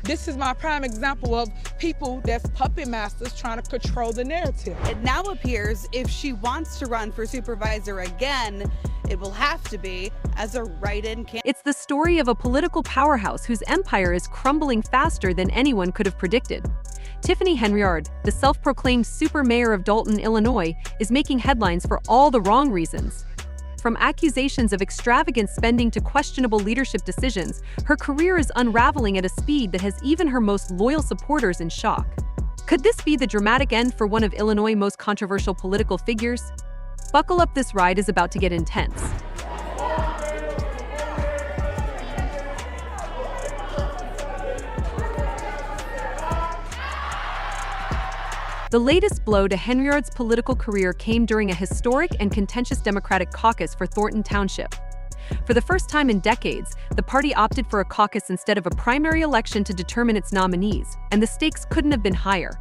This is my prime example of people that's puppet masters trying to control the narrative. It now appears if she wants to run for supervisor again, it will have to be as a write-in candidate. It's the story of a political powerhouse whose empire is crumbling faster than anyone could have predicted. Tiffany Henyard, the self-proclaimed super mayor of Dalton, Illinois, is making headlines for all the wrong reasons. From accusations of extravagant spending to questionable leadership decisions, her career is unraveling at a speed that has even her most loyal supporters in shock. Could this be the dramatic end for one of Illinois' most controversial political figures? Buckle up, this ride is about to get intense. The latest blow to Henyard's political career came during a historic and contentious Democratic caucus for Thornton Township. For the first time in decades, the party opted for a caucus instead of a primary election to determine its nominees, and the stakes couldn't have been higher.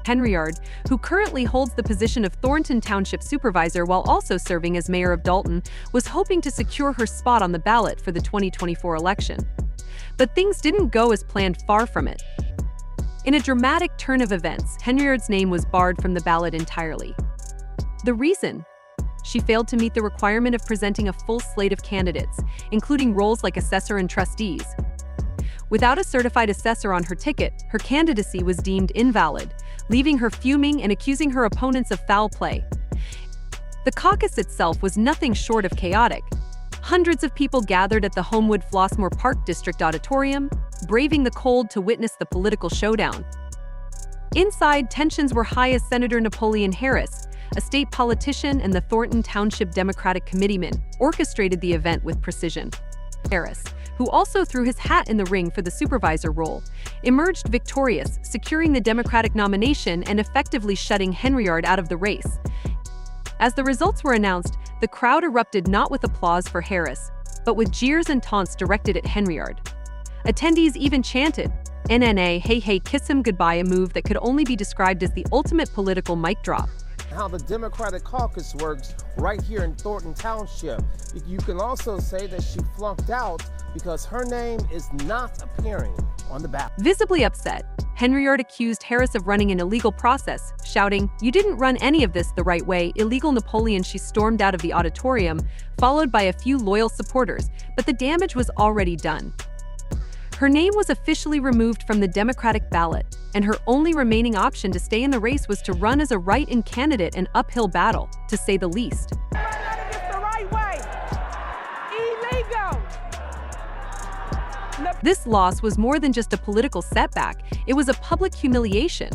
Henyard, who currently holds the position of Thornton Township Supervisor while also serving as mayor of Dalton, was hoping to secure her spot on the ballot for the 2024 election. But things didn't go as planned, far from it. In a dramatic turn of events, Henyard's name was barred from the ballot entirely. The reason? She failed to meet the requirement of presenting a full slate of candidates, including roles like assessor and trustees. Without a certified assessor on her ticket, her candidacy was deemed invalid, leaving her fuming and accusing her opponents of foul play. The caucus itself was nothing short of chaotic. Hundreds of people gathered at the Homewood Flossmoor Park District Auditorium, braving the cold to witness the political showdown. Inside, tensions were high as Senator Napoleon Harris, a state politician and the Thornton Township Democratic committeeman, orchestrated the event with precision. Harris, who also threw his hat in the ring for the supervisor role, emerged victorious, securing the Democratic nomination and effectively shutting Henyard out of the race. As the results were announced, the crowd erupted not with applause for Harris, but with jeers and taunts directed at Henyard. Attendees even chanted, "NNA, hey hey, kiss him goodbye," a move that could only be described as the ultimate political mic drop. How the Democratic caucus works right here in Thornton Township. You can also say that she flunked out because her name is not appearing on the ballot. Visibly upset, Henyard accused Harris of running an illegal process, shouting, "You didn't run any of this the right way, illegal Napoleon." She stormed out of the auditorium, followed by a few loyal supporters, but the damage was already done. Her name was officially removed from the Democratic ballot, and her only remaining option to stay in the race was to run as a write-in candidate, an uphill battle, to say the least. This loss was more than just a political setback, it was a public humiliation.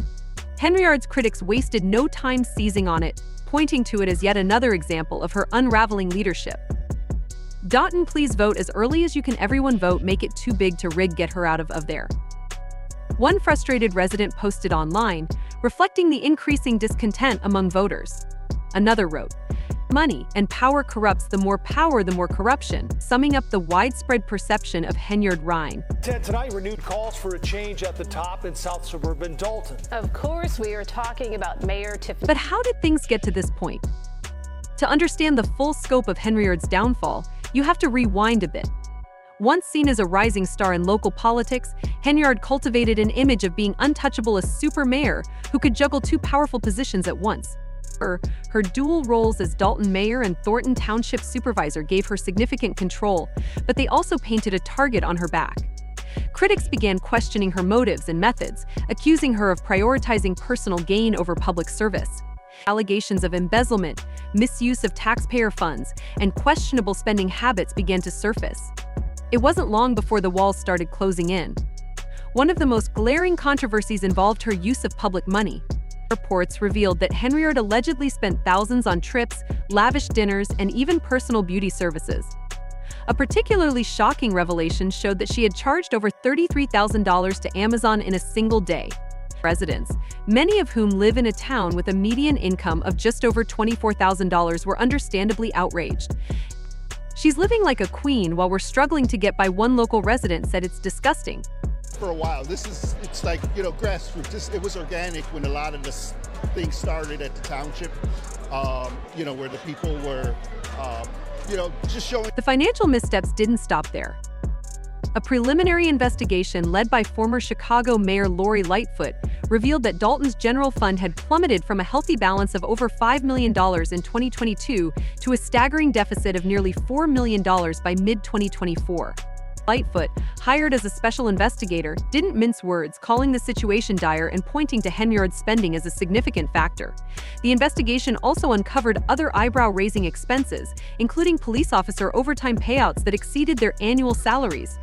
Henyard's critics wasted no time seizing on it, pointing to it as yet another example of her unraveling leadership. Dalton, please vote as early as you can. Everyone vote, make it too big to rig, get her out of there. One frustrated resident posted online, reflecting the increasing discontent among voters. Another wrote, "Money and power corrupts, the more power, the more corruption," summing up the widespread perception of Henyard Rhine. Tonight, renewed calls for a change at the top in South Suburban Dalton. Of course, we are talking about Mayor Tiffany. But how did things get to this point? To understand the full scope of Henyard's downfall, you have to rewind a bit. Once seen as a rising star in local politics, Henyard cultivated an image of being untouchable, a super mayor who could juggle two powerful positions at once. Her dual roles as Dalton mayor and Thornton Township supervisor gave her significant control, but they also painted a target on her back. Critics began questioning her motives and methods, accusing her of prioritizing personal gain over public service. Allegations of embezzlement, misuse of taxpayer funds, and questionable spending habits began to surface. It wasn't long before the walls started closing in. One of the most glaring controversies involved her use of public money. Reports revealed that Henyard allegedly spent thousands on trips, lavish dinners, and even personal beauty services. A particularly shocking revelation showed that she had charged over $33,000 to Amazon in a single day. Residents, many of whom live in a town with a median income of just over $24,000, were understandably outraged. "She's living like a queen while we're struggling to get by," one local resident said. "It's disgusting." For a while, it's like, grassroots. It was organic when a lot of this things started at the township, where the people were, just showing. The financial missteps didn't stop there. A preliminary investigation led by former Chicago Mayor Lori Lightfoot revealed that Dalton's general fund had plummeted from a healthy balance of over $5 million in 2022 to a staggering deficit of nearly $4 million by mid-2024. Lightfoot, hired as a special investigator, didn't mince words, calling the situation dire and pointing to Henyard's spending as a significant factor. The investigation also uncovered other eyebrow-raising expenses, including police officer overtime payouts that exceeded their annual salaries.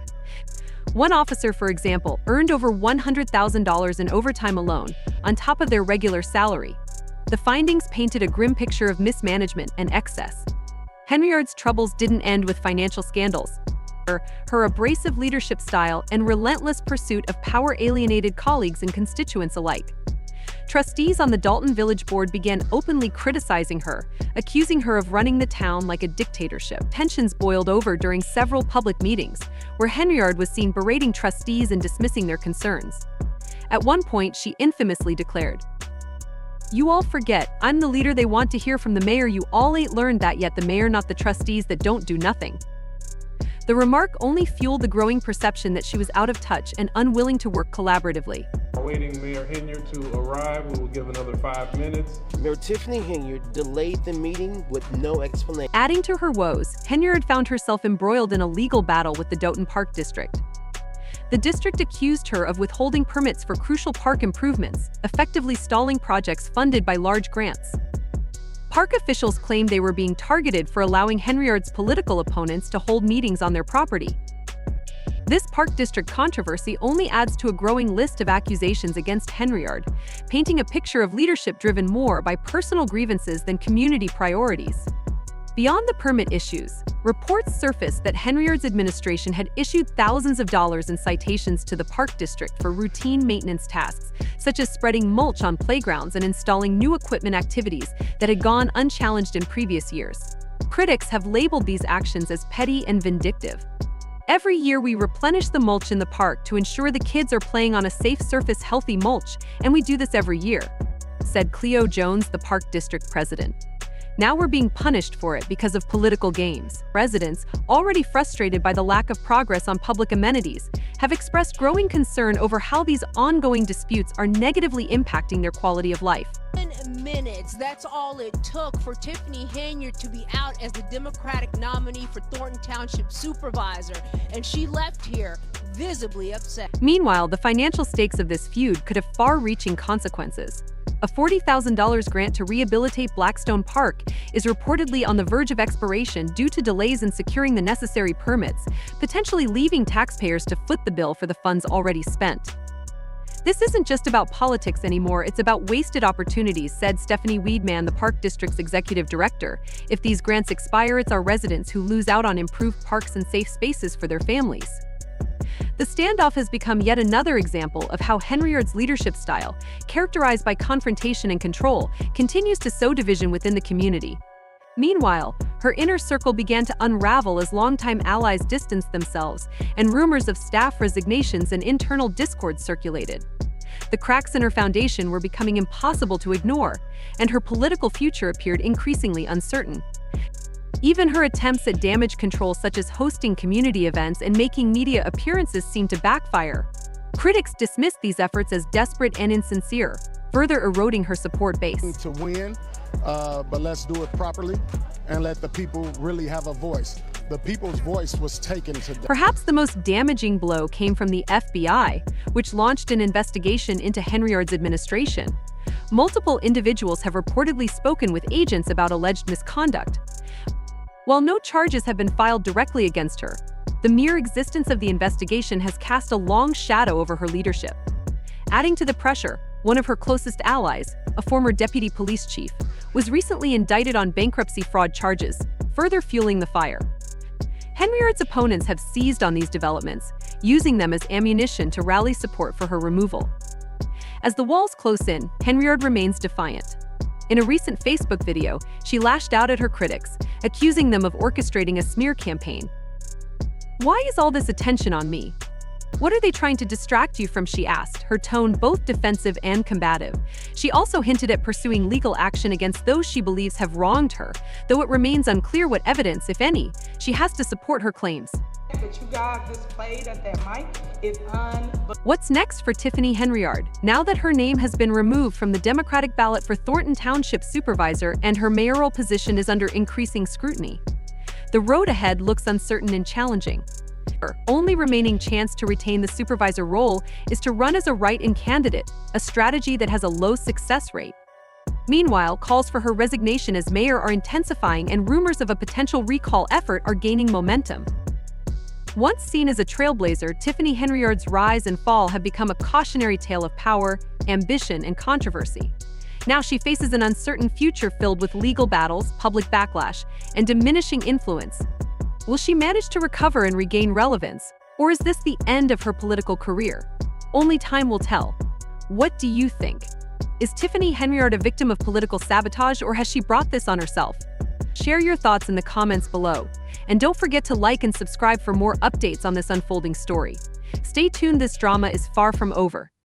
One officer, for example, earned over $100,000 in overtime alone, on top of their regular salary. The findings painted a grim picture of mismanagement and excess. Henyard's troubles didn't end with financial scandals. Her abrasive leadership style and relentless pursuit of power alienated colleagues and constituents alike. Trustees on the Dalton Village Board began openly criticizing her, accusing her of running the town like a dictatorship. Tensions boiled over during several public meetings, where Henyard was seen berating trustees and dismissing their concerns. At one point, she infamously declared, "You all forget, I'm the leader they want to hear from the mayor. You all ain't learned that yet, the mayor, not the trustees that don't do nothing." The remark only fueled the growing perception that she was out of touch and unwilling to work collaboratively. Awaiting Mayor Henyard to arrive, we will give another 5 minutes. Mayor Tiffany Henyard delayed the meeting with no explanation. Adding to her woes, Henyard found herself embroiled in a legal battle with the Dalton Park District. The district accused her of withholding permits for crucial park improvements, effectively stalling projects funded by large grants. Park officials claimed they were being targeted for allowing Henyard's political opponents to hold meetings on their property. This Park District controversy only adds to a growing list of accusations against Henyard, painting a picture of leadership driven more by personal grievances than community priorities. Beyond the permit issues, reports surfaced that Henyard's administration had issued thousands of dollars in citations to the Park District for routine maintenance tasks, such as spreading mulch on playgrounds and installing new equipment, activities that had gone unchallenged in previous years. Critics have labeled these actions as petty and vindictive. "Every year we replenish the mulch in the park to ensure the kids are playing on a safe surface, healthy mulch, and we do this every year," said Cleo Jones, the Park District president. "Now we're being punished for it because of political games." Residents, already frustrated by the lack of progress on public amenities, have expressed growing concern over how these ongoing disputes are negatively impacting their quality of life. 10 minutes, that's all it took for Tiffany Henyard to be out as the Democratic nominee for Thornton Township Supervisor, and she left here visibly upset. Meanwhile, the financial stakes of this feud could have far-reaching consequences. A $40,000 grant to rehabilitate Blackstone Park is reportedly on the verge of expiration due to delays in securing the necessary permits, potentially leaving taxpayers to foot the bill for the funds already spent. "This isn't just about politics anymore, it's about wasted opportunities," said Stephanie Weedman, the Park District's executive director. "If these grants expire, it's our residents who lose out on improved parks and safe spaces for their families." The standoff has become yet another example of how Henyard's leadership style, characterized by confrontation and control, continues to sow division within the community. Meanwhile, her inner circle began to unravel as longtime allies distanced themselves, and rumors of staff resignations and internal discord circulated. The cracks in her foundation were becoming impossible to ignore, and her political future appeared increasingly uncertain. Even her attempts at damage control, such as hosting community events and making media appearances, seemed to backfire. Critics dismissed these efforts as desperate and insincere, further eroding her support base. To win, but let's do it properly and let the people really have a voice. The people's voice was taken today. Perhaps the most damaging blow came from the FBI, which launched an investigation into Henyard's administration. Multiple individuals have reportedly spoken with agents about alleged misconduct. While no charges have been filed directly against her, the mere existence of the investigation has cast a long shadow over her leadership. Adding to the pressure, one of her closest allies, a former deputy police chief, was recently indicted on bankruptcy fraud charges, further fueling the fire. Henyard's opponents have seized on these developments, using them as ammunition to rally support for her removal. As the walls close in, Henyard remains defiant. In a recent Facebook video, she lashed out at her critics, accusing them of orchestrating a smear campaign. "Why is all this attention on me? "What are they trying to distract you from?" she asked, her tone both defensive and combative. She also hinted at pursuing legal action against those she believes have wronged her, though it remains unclear what evidence, if any, she has to support her claims. That you guys displayed at that mic is What's next for Tiffany Henyard, now that her name has been removed from the Democratic ballot for Thornton Township Supervisor and her mayoral position is under increasing scrutiny? The road ahead looks uncertain and challenging. Her only remaining chance to retain the supervisor role is to run as a write-in candidate, a strategy that has a low success rate. Meanwhile, calls for her resignation as mayor are intensifying and rumors of a potential recall effort are gaining momentum. Once seen as a trailblazer, Tiffany Henyard's rise and fall have become a cautionary tale of power, ambition, and controversy. Now she faces an uncertain future filled with legal battles, public backlash, and diminishing influence. Will she manage to recover and regain relevance, or is this the end of her political career? Only time will tell. What do you think? Is Tiffany Henyard a victim of political sabotage, or has she brought this on herself? Share your thoughts in the comments below. And don't forget to like and subscribe for more updates on this unfolding story. Stay tuned, this drama is far from over.